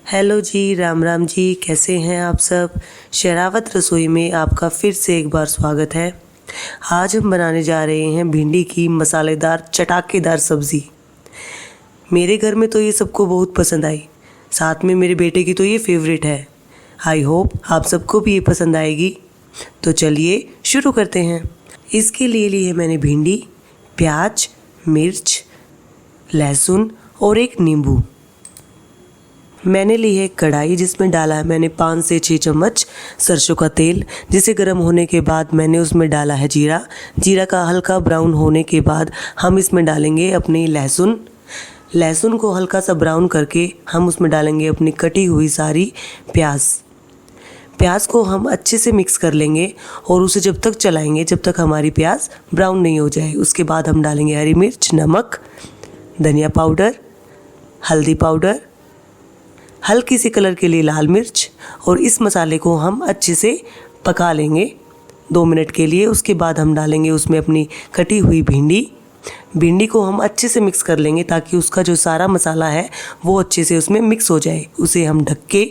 Hello जी, राम राम जी, कैसे हैं आप सब। शरावत रसोई में आपका फिर से एक बार स्वागत है। आज हम बनाने जा रहे हैं भिंडी की मसालेदार चटाकेदार सब्ज़ी। मेरे घर में तो ये सबको बहुत पसंद आई, साथ में मेरे बेटे की तो ये फेवरेट है। आई होप आप सबको भी ये पसंद आएगी। तो चलिए शुरू करते हैं। इसके लिए ली है मैंने भिंडी, प्याज, मिर्च, लहसुन और एक नींबू। मैंने ली है कढ़ाई जिसमें डाला है मैंने 5 से 6 चम्मच सरसों का तेल, जिसे गर्म होने के बाद मैंने उसमें डाला है जीरा। जीरा का हल्का ब्राउन होने के बाद हम इसमें डालेंगे अपनी लहसुन को हल्का सा ब्राउन करके हम उसमें डालेंगे अपनी कटी हुई सारी प्याज को हम अच्छे से मिक्स कर लेंगे और उसे जब तक चलाएंगे जब तक हमारी प्याज ब्राउन नहीं हो जाए। उसके बाद हम डालेंगे हरी मिर्च, नमक, धनिया पाउडर, हल्दी पाउडर, हल्की सी कलर के लिए लाल मिर्च, और इस मसाले को हम अच्छे से पका लेंगे 2 मिनट के लिए। उसके बाद हम डालेंगे उसमें अपनी कटी हुई भिंडी को हम अच्छे से मिक्स कर लेंगे ताकि उसका जो सारा मसाला है वो अच्छे से उसमें मिक्स हो जाए। उसे हम ढक के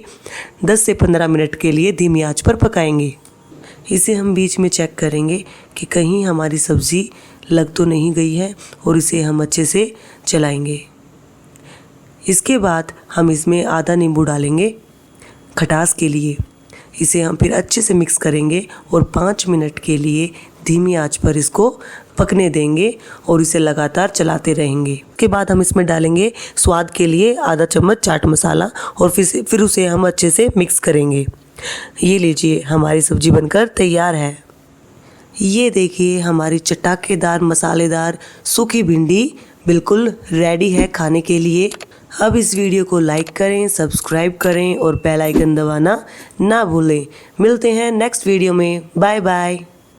10 से 15 मिनट के लिए धीमी आंच पर पकाएंगे। इसे हम बीच में चेक करेंगे कि कहीं हमारी सब्ज़ी लग तो नहीं गई है और इसे हम अच्छे से चलाएंगे। इसके बाद हम इसमें आधा नींबू डालेंगे खटास के लिए। इसे हम फिर अच्छे से मिक्स करेंगे और 5 मिनट के लिए धीमी आंच पर इसको पकने देंगे और इसे लगातार चलाते रहेंगे। उसके बाद हम इसमें डालेंगे स्वाद के लिए आधा चम्मच चाट मसाला और फिर उसे हम अच्छे से मिक्स करेंगे। ये लीजिए, हमारी सब्ज़ी बनकर तैयार है। ये देखिए, हमारी चटाकेदार मसालेदार सूखी भिंडी बिल्कुल रेडी है खाने के लिए। अब इस वीडियो को लाइक करें, सब्सक्राइब करें और बेल आइकन दबाना ना भूलें। मिलते हैं नेक्स्ट वीडियो में। Bye bye.